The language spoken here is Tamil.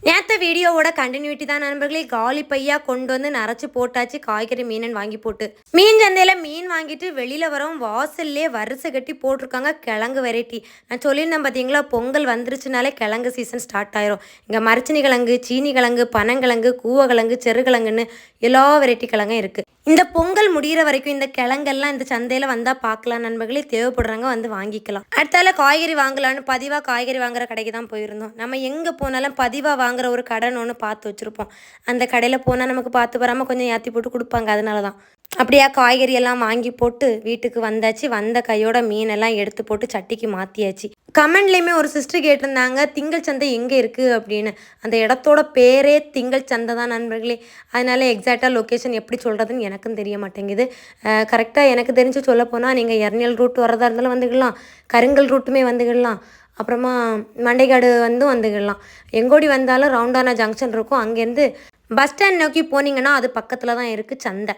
நேற்று வீடியோவோட கண்டினியூட்டி தான் நண்பர்களே. காலி பையா கொண்டு வந்து நரைச்சி போட்டாச்சு காய்கறி மீன் வாங்கி போட்டு. மீன் சந்தையில் மீன் வாங்கிட்டு வெளியில் வரவும் வாசல்லே வரிசை கட்டி போட்டிருக்காங்க கிழங்கு வெரைட்டி. நான் சொல்லியிருந்தேன் பார்த்தீங்களா, பொங்கல் வந்துருச்சுனாலே கிழங்கு சீசன் ஸ்டார்ட் ஆயிரும். இங்கே மரச்சினி கிழங்கு, சீனி கிழங்கு, பனங்கிழங்கு, கூவக்கிழங்கு, செருகிழங்குன்னு எல்லா வெரைட்டி கிழங்கும் இருக்குது. இந்த பொங்கல் முடிகிற வரைக்கும் இந்த கிழங்கெல்லாம் இந்த சந்தையில் வந்தால் பார்க்கலாம் நண்பர்களே. தேவைப்படுறாங்க வந்து வாங்கிக்கலாம். அடுத்தால காய்கறி வாங்கலான்னு பதிவாக காய்கறி வாங்குற கடைக்கு தான் போயிருந்தோம். நம்ம எங்கே போனாலும் பதிவாக வாங்குற ஒரு கடைன்னு ஒன்று பார்த்து வச்சுருப்போம். அந்த கடையில் போனால் நமக்கு பார்த்து வராமல் கொஞ்சம் ஏற்றி போட்டு கொடுப்பாங்க. அதனால தான் அப்படியா காய்கறி எல்லாம் வாங்கி போட்டு வீட்டுக்கு வந்தாச்சு. வந்த கையோட மீனெல்லாம் எடுத்து போட்டு சட்டிக்கு மாற்றியாச்சு. கமெண்ட்லேயுமே ஒரு சிஸ்டர் கேட்டிருந்தாங்க, திங்கள் சந்தை எங்கே இருக்குது அப்படின்னு. அந்த இடத்தோட பேரே திங்கள் சந்தை தான் நண்பர்களே. அதனால எக்ஸாக்டாக லொக்கேஷன் எப்படி சொல்கிறதுன்னு எனக்கும் தெரிய மாட்டேங்குது. கரெக்டாக எனக்கு தெரிஞ்சு சொல்ல போனால் நீங்கள் எர்னியல் ரூட் வரதா இருந்தாலும் வந்துக்கலாம், கருங்கல் ரூட்டுமே வந்துக்கிடலாம், அப்புறமா மண்டைக்காடு வந்துக்கிடலாம். எங்கோடி வந்தாலும் ரவுண்டானா ஜங்ஷன் இருக்கும். அங்கேருந்து பஸ் ஸ்டாண்ட் நோக்கி போனீங்கன்னா அது பக்கத்தில் தான் இருக்குது சந்தை.